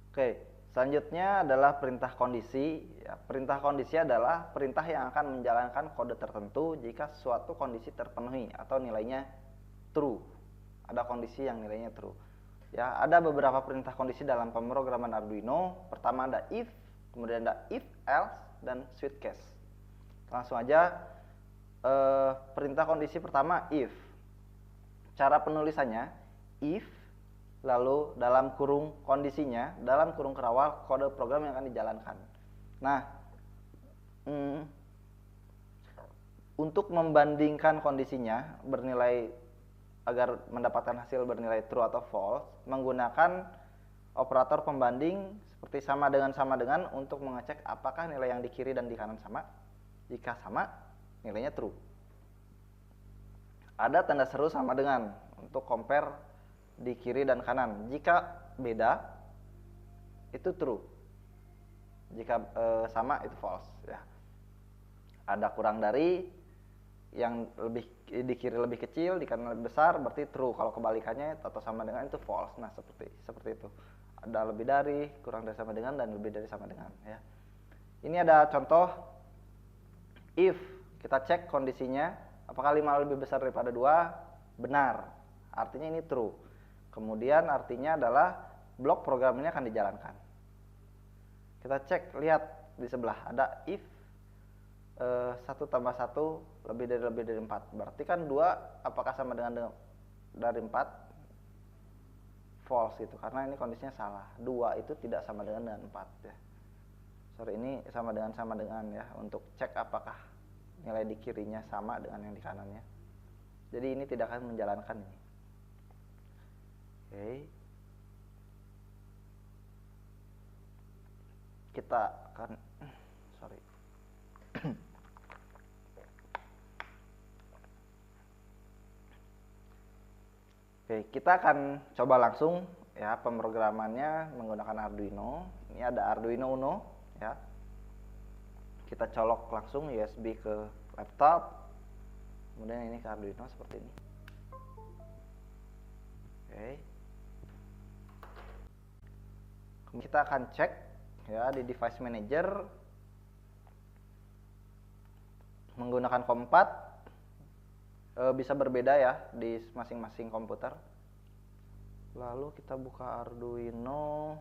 Oke, selanjutnya adalah perintah kondisi. Ya, perintah kondisi adalah perintah yang akan menjalankan kode tertentu jika suatu kondisi terpenuhi atau nilainya true. Ada kondisi yang nilainya true. Ya, ada beberapa perintah kondisi dalam pemrograman Arduino. Pertama ada if, kemudian ada if else dan switch case. Langsung aja perintah kondisi pertama if. Cara penulisannya if lalu dalam kurung kondisinya, dalam kurung kerawal kode program yang akan dijalankan. Nah, untuk membandingkan kondisinya bernilai agar mendapatkan hasil bernilai true atau false, menggunakan operator pembanding seperti sama dengan untuk mengecek apakah nilai yang di kiri dan di kanan sama. Jika sama, nilainya true. Ada tanda seru sama dengan untuk compare di kiri dan kanan. Jika beda itu true, jika sama itu false ya. Ada kurang dari, yang lebih di kiri lebih kecil, di kanan lebih besar, berarti true. Kalau kebalikannya atau sama dengan itu false. Nah, seperti itu. Ada lebih dari, kurang dari sama dengan, dan lebih dari sama dengan ya. Ini ada contoh if. Kita cek kondisinya, apakah 5 lebih besar daripada 2? Benar, artinya ini true. Kemudian artinya adalah blok program ini akan dijalankan. Kita cek, lihat di sebelah ada if 1 tambah 1 lebih dari 4. Berarti kan 2 apakah sama dengan dari 4? False gitu, karena ini kondisinya salah. 2 itu tidak sama dengan 4 ya. Sorry, ini sama dengan ya, untuk cek apakah nilai di kirinya sama dengan yang di kanannya. Jadi ini tidak akan menjalankan ini. Oke. Kita akan Oke, kita akan coba langsung ya pemrogramannya menggunakan Arduino. Ini ada Arduino Uno ya. Kita colok langsung USB ke laptop. Kemudian ini ke Arduino seperti ini. Oke. Kita akan cek ya di device manager menggunakan COM4. Bisa berbeda ya di masing-masing komputer. Lalu kita buka Arduino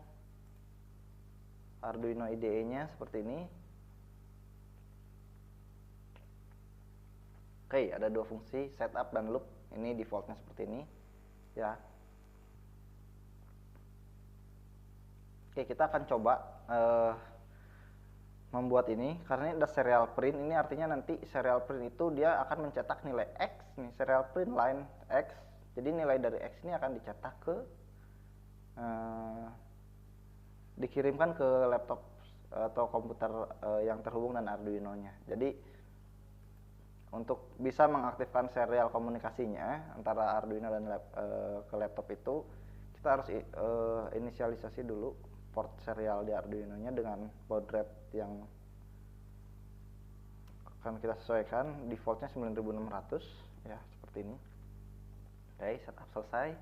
IDE-nya seperti ini. Oke, ada 2 fungsi, setup dan loop. Ini defaultnya seperti ini ya. Oke, kita akan coba membuat ini, karena ini ada serial print. Ini artinya nanti serial print itu dia akan mencetak nilai X nih, serial print line X. Jadi nilai dari X ini akan dicetak ke dikirimkan ke laptop atau komputer yang terhubung dengan Arduino-nya. Jadi untuk bisa mengaktifkan serial komunikasinya antara Arduino dan ke laptop itu, kita harus inisialisasi dulu port serial di Arduino-nya dengan baud rate yang akan kita sesuaikan. Defaultnya 9600 ya, seperti ini. Oke, setup selesai.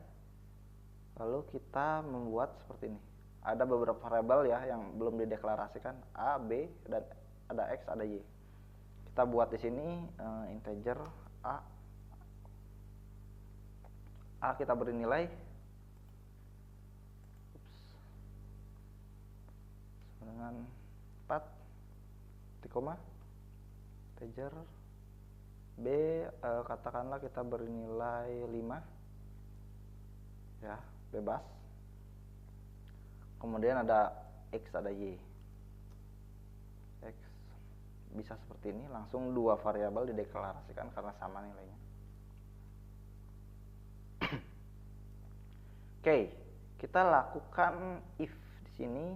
Lalu kita membuat seperti ini. Ada beberapa variabel ya yang belum dideklarasikan, A, B, dan ada X, ada Y. Kita buat di sini integer A. Kita beri nilai dengan 4 koma integer. B katakanlah kita beri nilai 5 ya, bebas. Kemudian ada X, ada Y. X bisa seperti ini, langsung 2 variabel dideklarasikan karena sama nilainya. Oke, kita lakukan if di sini.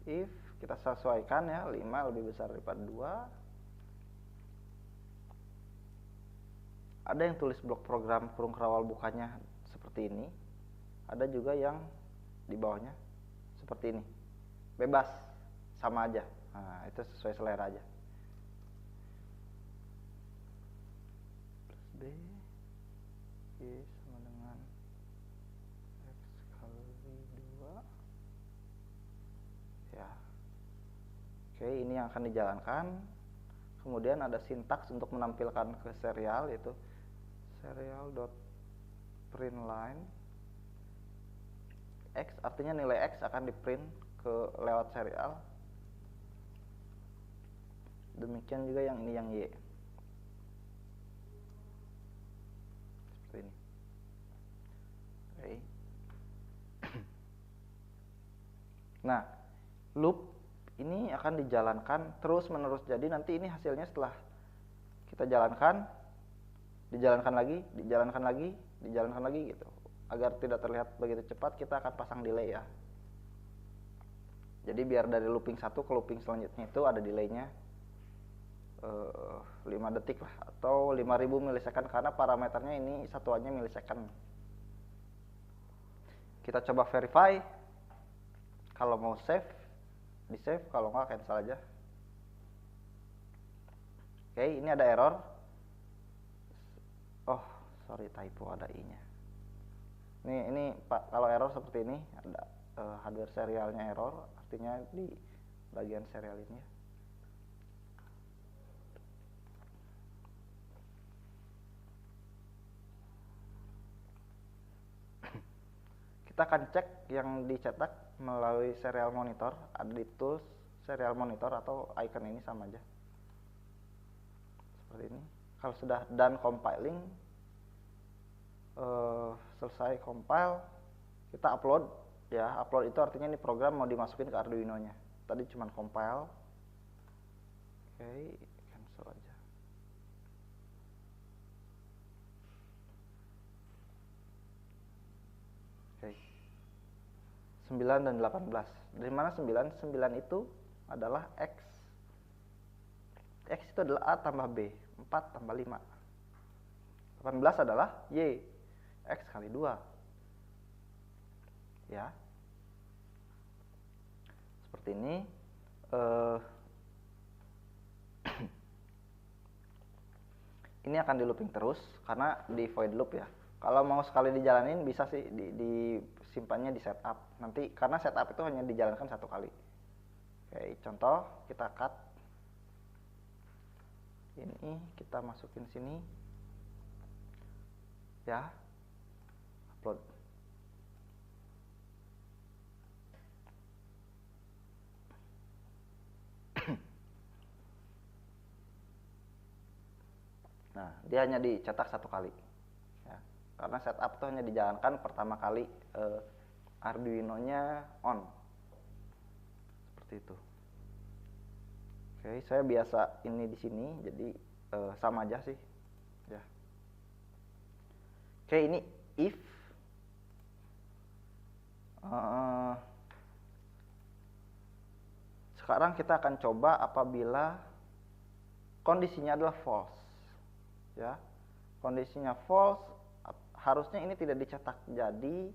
If kita sesuaikan ya, 5 lebih besar daripada 2. Ada yang tulis blok program kurung kerawal bukanya seperti ini. Ada juga yang di bawahnya seperti ini. Bebas, sama aja. Nah, itu sesuai selera aja. Plus B Y sama dengan X kali 2 yang akan dijalankan. Kemudian ada sintaks untuk menampilkan ke serial, yaitu serial.println X, artinya nilai X akan diprint ke lewat serial. Demikian juga yang ini, yang Y. Seperti ini. Oke. Nah, loop ini akan dijalankan terus menerus. Jadi nanti ini hasilnya setelah kita jalankan, dijalankan lagi gitu. Agar tidak terlihat begitu cepat, kita akan pasang delay ya. Jadi biar dari looping 1 ke looping selanjutnya itu ada delaynya 5 detik lah, atau 5000 milisecond, karena parameternya ini satuannya milisecond. Kita coba verify. Kalau mau save, di save, kalau nggak cancel aja. Oke, ini ada error. Oh, sorry, typo, ada i-nya. Ini Pak, kalau error seperti ini ada hardware serialnya error, artinya di bagian serial ini ya. Kita akan cek yang dicetak melalui serial monitor, ada di tools serial monitor, atau icon ini sama aja. Seperti ini. Kalau sudah done compiling, selesai compile, kita upload ya. Upload itu artinya ini program mau dimasukin ke Arduino-nya. Tadi cuma compile. Oke, cancel aja. Oke. 9 dan 18. Dari mana 9? 9 itu adalah X. X itu adalah A tambah B, 4 tambah 5. 18 adalah Y, X kali 2. Ya. Seperti ini. Ini akan di looping terus karena di void loop ya. Kalau mau sekali dijalanin bisa sih disimpannya di setup. Nanti karena setup itu hanya dijalankan 1 kali. Oke, contoh kita cut. Ini kita masukin sini. Ya. Upload. Nah, dia hanya dicetak 1 kali. Ya. Karena setup itu hanya dijalankan pertama kali Arduino-nya on. Seperti itu. Oke, saya biasa ini di sini, jadi sama aja sih. Ya. Oke, ini if sekarang kita akan coba apabila kondisinya adalah false. Ya, kondisinya false, harusnya ini tidak dicetak. Jadi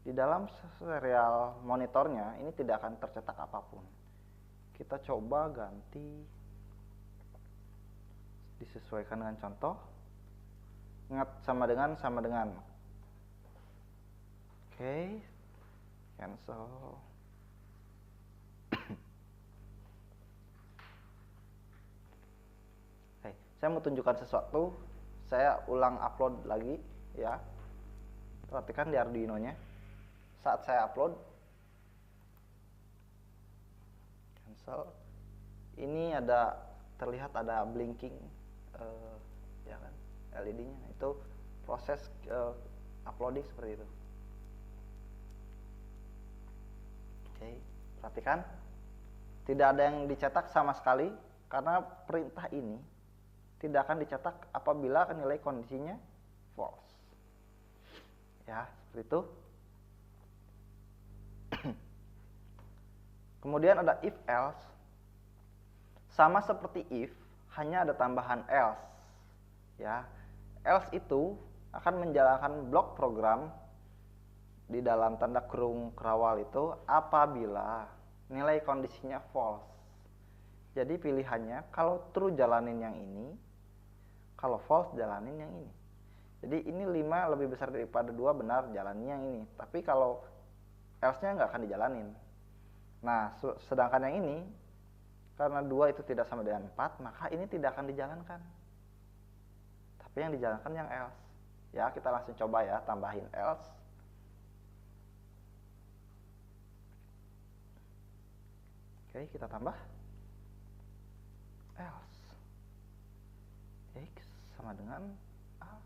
di dalam serial monitornya ini tidak akan tercetak apapun. Kita coba ganti, disesuaikan dengan contoh. Ingat sama dengan. Oke, cancel. Saya mau tunjukkan sesuatu, saya ulang upload lagi ya. Perhatikan di Arduino-nya. Saat saya upload, cancel. Ini terlihat ada blinking ya kan, LED-nya. Itu proses uploading seperti itu. Oke, perhatikan. Tidak ada yang dicetak sama sekali karena perintah ini tidak akan dicetak apabila nilai kondisinya false. Ya, seperti itu. Kemudian ada if else. Sama seperti if, hanya ada tambahan else. Ya. Else itu akan menjalankan blok program di dalam tanda kurung kerawal itu apabila nilai kondisinya false. Jadi pilihannya kalau true jalanin yang ini, kalau false jalanin yang ini. Jadi ini 5 lebih besar daripada 2, benar, jalanin yang ini. Tapi kalau else-nya nggak akan dijalanin. Nah, sedangkan yang ini, karena 2 itu tidak sama dengan 4, maka ini tidak akan dijalankan. Tapi yang dijalankan yang else. Ya, kita langsung coba ya, tambahin else. Oke, kita tambah else. X sama dengan A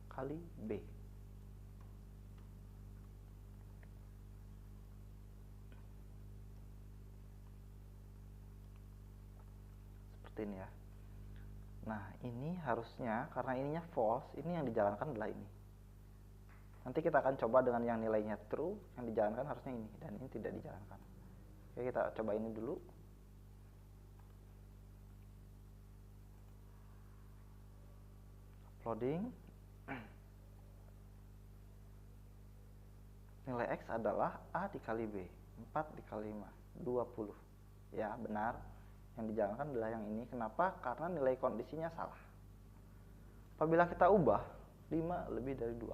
kali B. Seperti ini ya. Nah, ini harusnya karena ininya false, ini yang dijalankan adalah ini. Nanti kita akan coba dengan yang nilainya true, yang dijalankan harusnya ini, dan ini tidak dijalankan. Oke, kita coba ini dulu. Uploading. Nilai X adalah A dikali B, 4 dikali 5, 20. Ya, benar. Yang dijalankan adalah yang ini. Kenapa? Karena nilai kondisinya salah. Apabila kita ubah 5 lebih dari 2,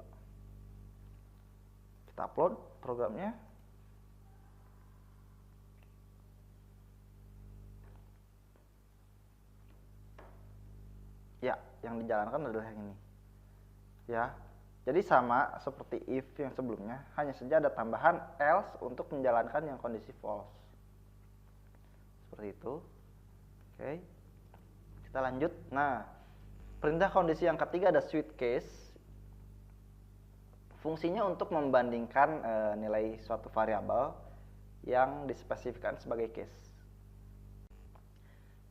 kita upload programnya. Ya, yang dijalankan adalah yang ini. Ya, jadi sama seperti if yang sebelumnya, hanya saja ada tambahan else untuk menjalankan yang kondisi false. Seperti itu. Oke, kita lanjut. Nah, perintah kondisi yang ketiga ada switch case. Fungsinya untuk membandingkan nilai suatu variabel yang dispesifikasikan sebagai case.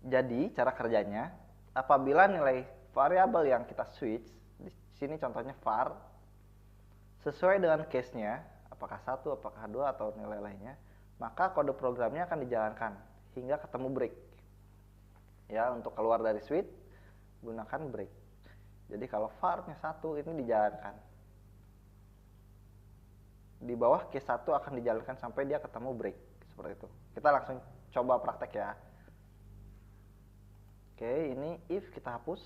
Jadi, cara kerjanya, apabila nilai variabel yang kita switch, di sini contohnya var, sesuai dengan case-nya, apakah 1, apakah 2, atau nilai lainnya, maka kode programnya akan dijalankan hingga ketemu break. Ya, untuk keluar dari switch gunakan break. Jadi kalau var-nya 1 ini dijalankan. Di bawah case 1 akan dijalankan sampai dia ketemu break. Seperti itu. Kita langsung coba praktek ya. Oke, ini if kita hapus.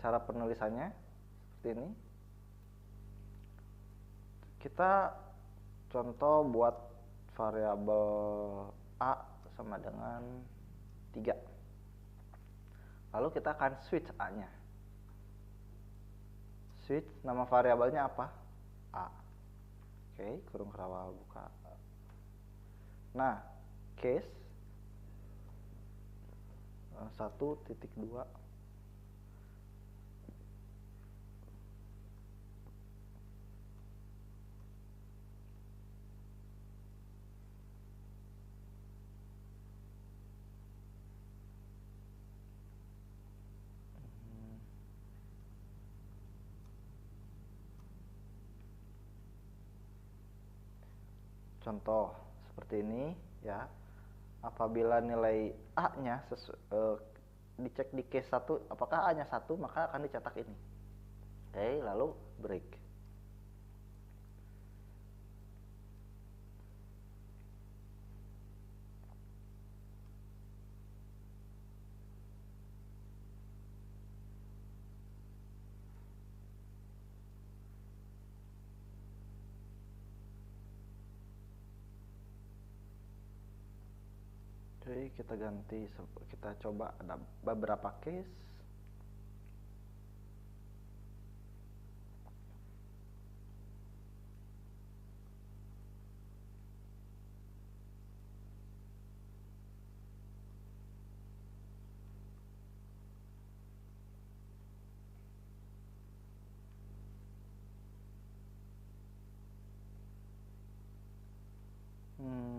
Cara penulisannya seperti ini. Kita contoh buat variabel A sama dengan 3. Lalu kita akan switch A-nya. Switch, nama variabelnya apa? A. Oke, kurung kawal buka. Nah, case 1.2. Contoh seperti ini ya. Apabila nilai A-nya dicek di case 1, apakah A-nya 1, maka akan dicetak ini. Oke, lalu break. Oke, kita ganti, kita coba ada beberapa case.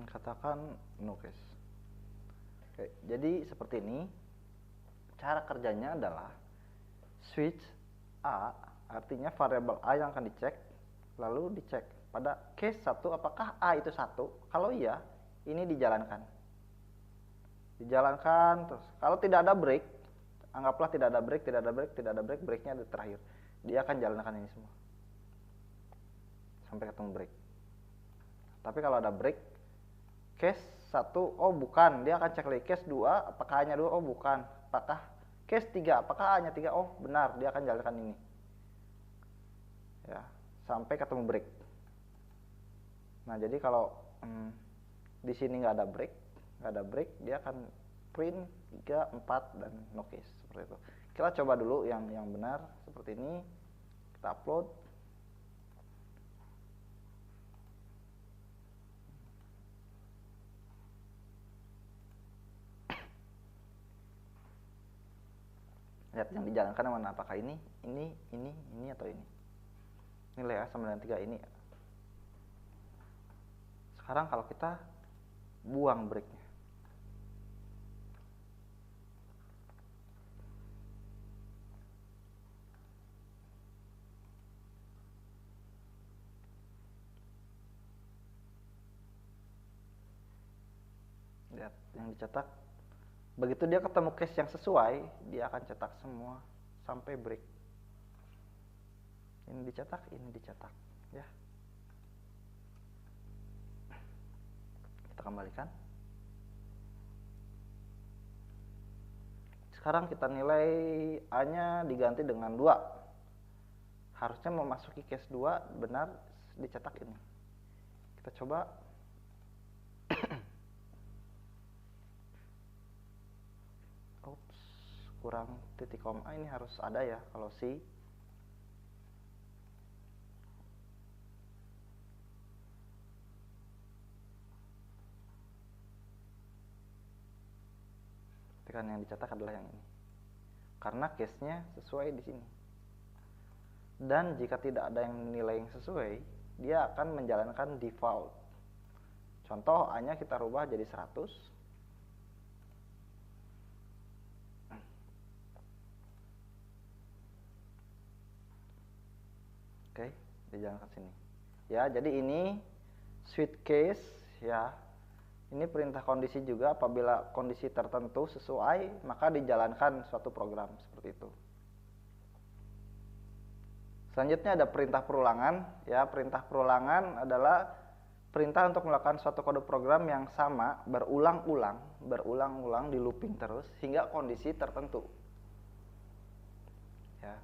Katakan no case. Oke, jadi seperti ini. Cara kerjanya adalah switch A, artinya variabel A yang akan dicek, lalu dicek pada case 1 apakah A itu 1. Kalau iya, ini dijalankan. Dijalankan terus. Kalau tidak ada break, anggaplah tidak ada break, tidak ada break, tidak ada break, breaknya di terakhir. Dia akan jalankan ini semua. Sampai ketemu break. Tapi kalau ada break, case 1, oh bukan, dia akan cek lagi case 2, apakah hanya 2, oh bukan, apakah case 3, apakah hanya 3, oh benar, dia akan jalankan ini ya, sampai ketemu break. Nah, jadi kalau di sini nggak ada break, dia akan print 3, 4 dan no case seperti itu. Kita coba dulu yang benar seperti ini. Kita upload. Lihat yang dijalankan mana, apakah ini atau ini. Nilai A sama dengan 3 ini. Sekarang kalau kita buang breaknya, lihat yang dicetak, begitu dia ketemu case yang sesuai, dia akan cetak semua sampai break. Ini dicetak ya. Kita kembalikan. Sekarang kita nilai A-nya diganti dengan 2. Harusnya memasuki case 2, benar dicetak ini. Kita coba. Oops, kurang titik koma. Ini harus ada ya kalau C. Kan yang dicetak adalah yang ini, karena case-nya sesuai di sini. Dan jika tidak ada yang nilai yang sesuai, dia akan menjalankan default. Contoh A-nya kita rubah jadi 100. Oke, dijalankan sini. Ya, jadi ini switch case ya. Ini perintah kondisi juga, apabila kondisi tertentu sesuai, maka dijalankan suatu program seperti itu. Selanjutnya ada perintah perulangan. Ya, perintah perulangan adalah perintah untuk melakukan suatu kode program yang sama berulang-ulang di looping terus hingga kondisi tertentu. Ya.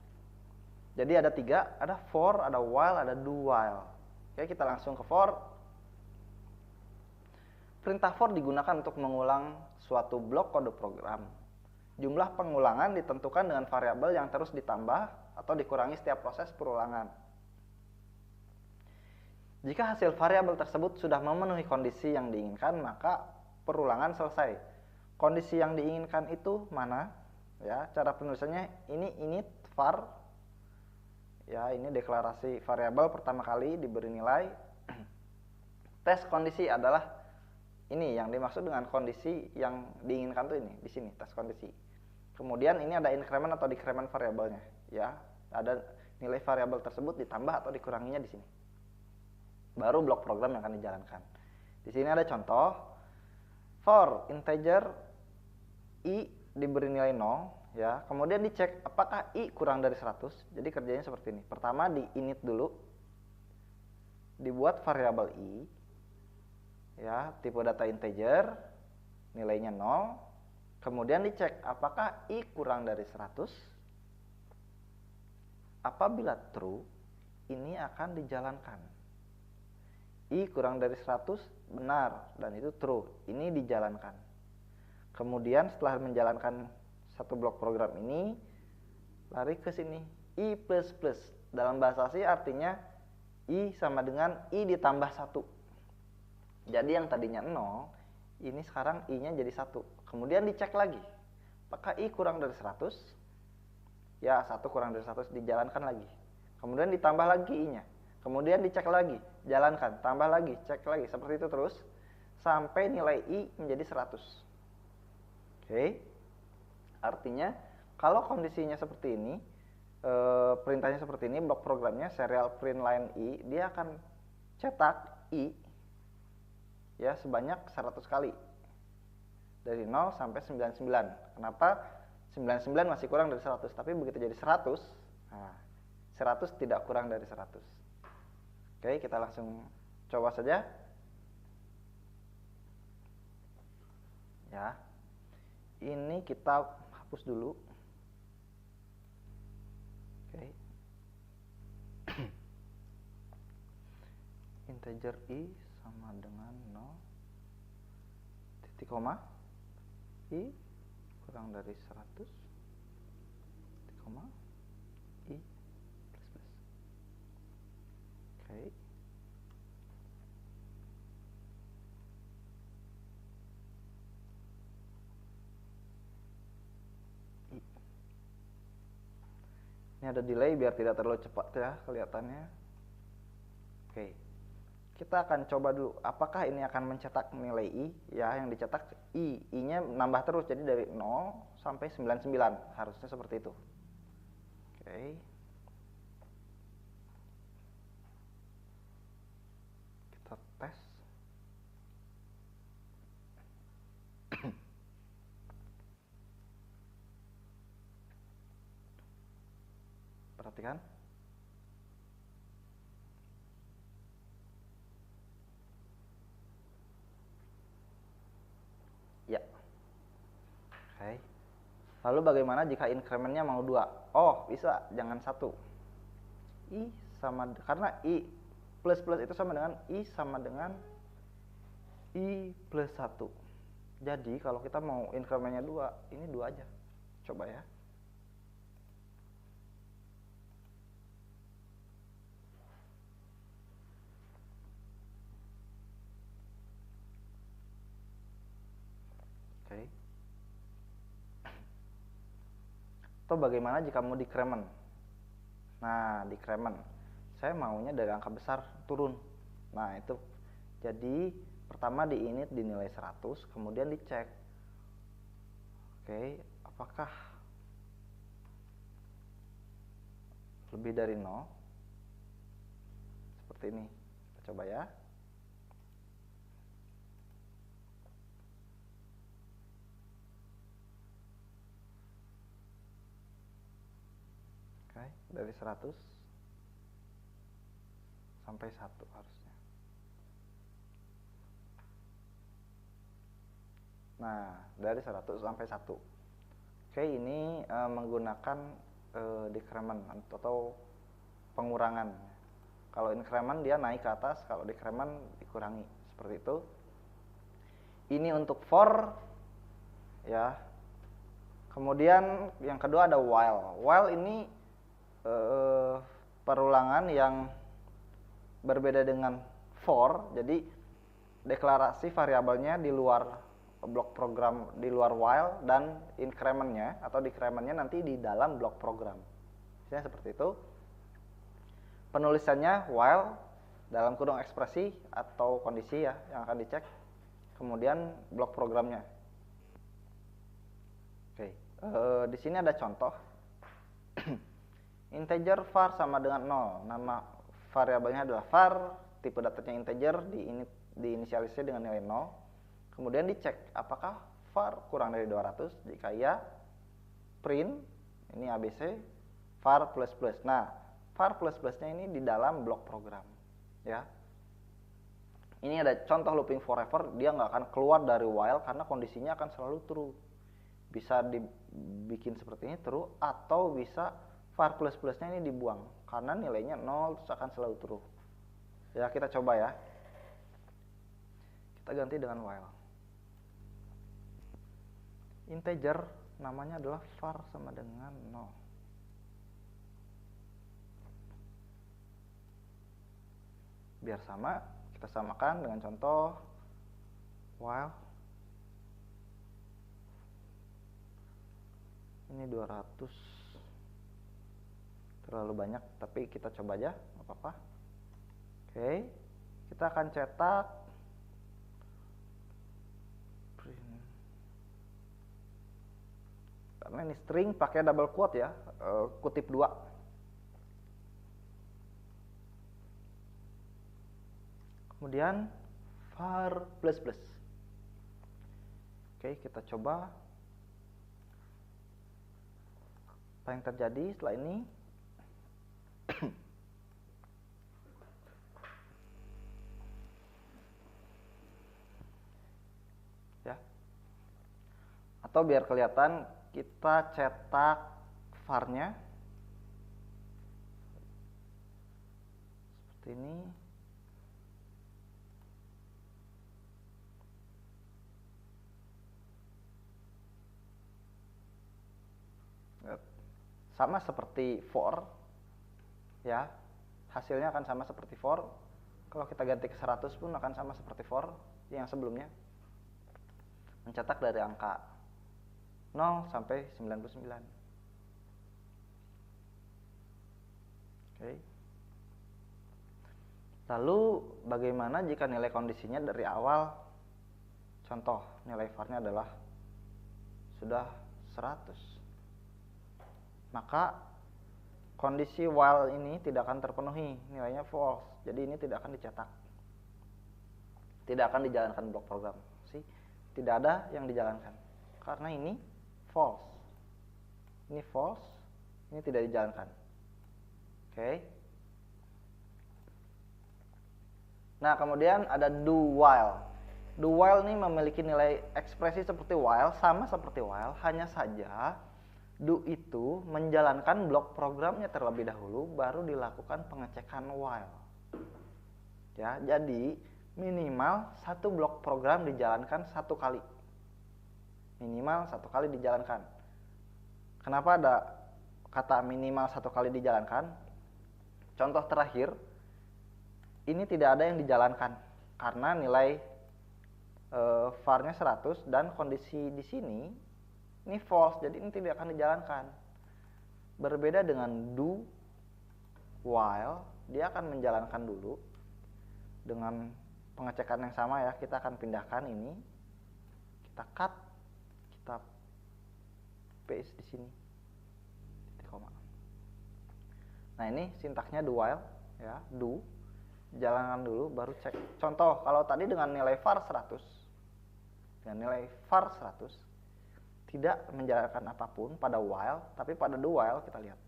Jadi ada 3, ada for, ada while, ada do while. Oke, kita langsung ke for. Perintah for digunakan untuk mengulang suatu blok kode program. Jumlah pengulangan ditentukan dengan variabel yang terus ditambah atau dikurangi setiap proses perulangan. Jika hasil variabel tersebut sudah memenuhi kondisi yang diinginkan, maka perulangan selesai. Kondisi yang diinginkan itu mana? Ya, cara penulisannya ini init var. Ya, ini deklarasi variabel pertama kali diberi nilai. Tes kondisi adalah ini yang dimaksud dengan kondisi yang diinginkan tuh ini di sini, tes kondisi. Kemudian ini ada increment atau decrement variabelnya, ya. Ada nilai variabel tersebut ditambah atau dikuranginya di sini. Baru blok program yang akan dijalankan. Di sini ada contoh for integer i diberi nilai 0, ya. Kemudian dicek apakah i kurang dari 100. Jadi kerjanya seperti ini. Pertama di init dulu. Dibuat variabel i, ya, tipe data integer, nilainya 0. Kemudian dicek apakah i kurang dari 100. Apabila true, ini akan dijalankan. I kurang dari 100 benar dan itu true, ini dijalankan. Kemudian setelah menjalankan satu blok program ini, lari ke sini i++. Dalam bahasa C artinya i sama dengan i ditambah 1. Jadi yang tadinya 0, ini sekarang i-nya jadi 1. Kemudian dicek lagi, apakah i kurang dari 100? Ya, 1 kurang dari 100, dijalankan lagi. Kemudian ditambah lagi i-nya. Kemudian dicek lagi, jalankan, tambah lagi, cek lagi. Seperti itu terus, sampai nilai i menjadi 100. Oke. Artinya, kalau kondisinya seperti ini, perintahnya seperti ini, blok programnya serial print line i, dia akan cetak i, ya, sebanyak 100 kali dari 0 sampai 99. Kenapa 99 masih kurang dari 100, tapi begitu jadi 100, nah, 100 tidak kurang dari 100. Oke, kita langsung coba saja. Ya, ini kita hapus dulu. Oke. Integer i sama dengan 0 titik koma I kurang dari 100 titik koma I plus plus. Oke. Ini ada delay biar tidak terlalu cepat ya kelihatannya. Oke. Kita akan coba dulu apakah ini akan mencetak nilai I ya, yang dicetak I-nya nambah terus, jadi dari 0 sampai 99 harusnya seperti itu. Oke. Kita tes. Perhatikan. Ya. Oke. Lalu bagaimana jika incrementnya mau 2? Oh, bisa, jangan 1. I sama, karena I plus plus itu sama dengan I sama dengan I plus 1. Jadi kalau kita mau incrementnya 2, ini 2 aja. Coba ya. Oke. Atau bagaimana jika mau decrement? Nah, decrement. Saya maunya dari angka besar turun. Nah, itu. Jadi, pertama di init dinilai 100, kemudian dicek. Oke, apakah lebih dari 0? Seperti ini. Kita coba ya. Oke, dari 100 sampai 1 harusnya. Nah, dari 100 sampai 1. Oke, ini menggunakan decrement atau pengurangan. Kalau increment dia naik ke atas, kalau decrement dikurangi. Seperti itu. Ini untuk for ya. Kemudian yang kedua ada while. While ini perulangan yang berbeda dengan for. Jadi deklarasi variabelnya di luar blok program, di luar while, dan incrementnya atau decrementnya nanti di dalam blok program. Misalnya seperti itu. Penulisannya while dalam kurung ekspresi atau kondisi ya yang akan dicek. Kemudian blok programnya. Oke. Di sini ada contoh. Integer var sama dengan 0. Nama variabelnya adalah var, tipe datanya integer, diinisialisasi dengan nilai 0. Kemudian dicek apakah var kurang dari 200. Jika iya, print ini ABC var plus plus. Nah, var plus plusnya ini di dalam blok program ya. Ini ada contoh looping forever, dia nggak akan keluar dari while karena kondisinya akan selalu true. Bisa dibikin seperti ini true, atau bisa var plus plusnya ini dibuang karena nilainya 0 terus akan selalu true. Ya, kita coba ya. Kita ganti dengan while. Integer namanya adalah var sama dengan 0. Biar sama, kita samakan dengan contoh while ini 200 terlalu banyak, tapi kita coba aja, nggak apa-apa. Oke, kita akan cetak print. Karena ini string pakai double quote ya, kutip 2. Kemudian var plus plus. Oke, kita coba apa yang terjadi setelah ini. Ya. Atau biar kelihatan, kita cetak var-nya seperti ini. sama seperti for, ya, hasilnya akan sama seperti for. Kalau kita ganti ke 100 pun akan sama seperti for yang sebelumnya, mencetak dari angka 0 sampai 99. Oke. Lalu bagaimana jika nilai kondisinya dari awal, contoh nilai var-nya adalah sudah 100, maka kondisi while ini tidak akan terpenuhi, nilainya false, jadi ini tidak akan dicetak, tidak akan dijalankan blok program. Tidak ada yang dijalankan karena ini false, ini false, ini tidak dijalankan. Oke. Nah, kemudian ada do while. Do while ini memiliki nilai ekspresi seperti while, sama seperti while, hanya saja do itu menjalankan blok programnya terlebih dahulu, baru dilakukan pengecekan while. Ya, jadi minimal satu blok program dijalankan satu kali. Minimal satu kali dijalankan. Kenapa ada kata minimal satu kali dijalankan? Contoh terakhir, ini tidak ada yang dijalankan karena nilai var-nya 100 dan kondisi di sini ini false, jadi ini tidak akan dijalankan. Berbeda dengan do while, dia akan menjalankan dulu dengan pengecekan yang sama ya. Kita akan pindahkan ini, kita cut, kita paste di sini, titik koma. Nah, ini sintaksnya do while ya, do, jalankan dulu baru cek. Contoh, kalau tadi dengan nilai var 100, dengan nilai var 100 tidak menjalankan apapun pada while, tapi pada do while kita lihat.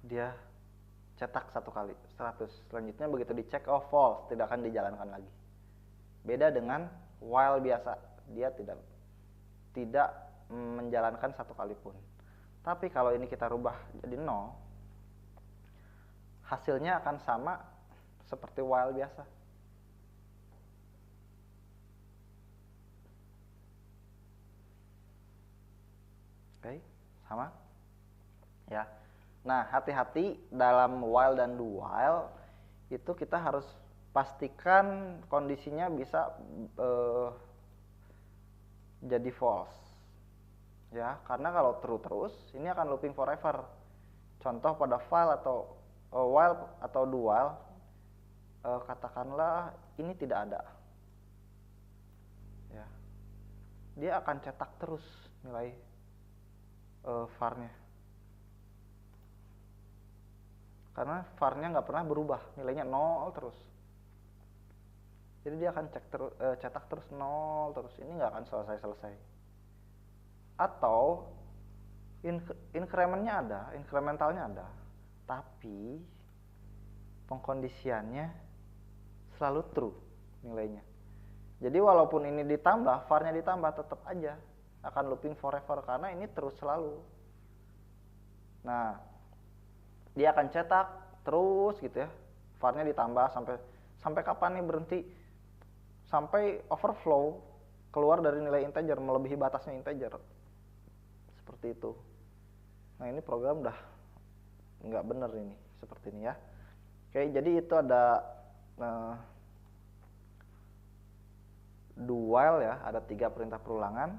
Dia cetak satu kali 100, selanjutnya begitu dicek, oh false, tidak akan dijalankan lagi. Beda dengan while biasa, dia tidak menjalankan satu kali pun. Tapi kalau ini kita rubah jadi 0, hasilnya akan sama seperti while biasa. Oke, sama ya. Nah, hati-hati dalam while dan do while itu kita harus pastikan kondisinya bisa jadi false ya, karena kalau true terus ini akan looping forever. Contoh pada while atau do while, katakanlah ini tidak ada ya, dia akan cetak terus nilai var-nya. Karena var-nya nggak pernah berubah, nilainya 0 terus. Jadi dia akan cetak terus 0 terus, ini nggak akan selesai-selesai. Atau incrementalnya ada, tapi pengkondisiannya selalu true nilainya. Jadi walaupun ini ditambah, var-nya ditambah, tetap aja akan looping forever karena ini terus selalu. Nah, dia akan cetak terus gitu ya, var-nya ditambah sampai kapan nih berhenti? Sampai overflow, keluar dari nilai integer, melebihi batasnya integer, seperti itu. Nah, ini program udah nggak bener ini, seperti ini ya. Oke, jadi itu ada do while ya, ada 3 perintah perulangan.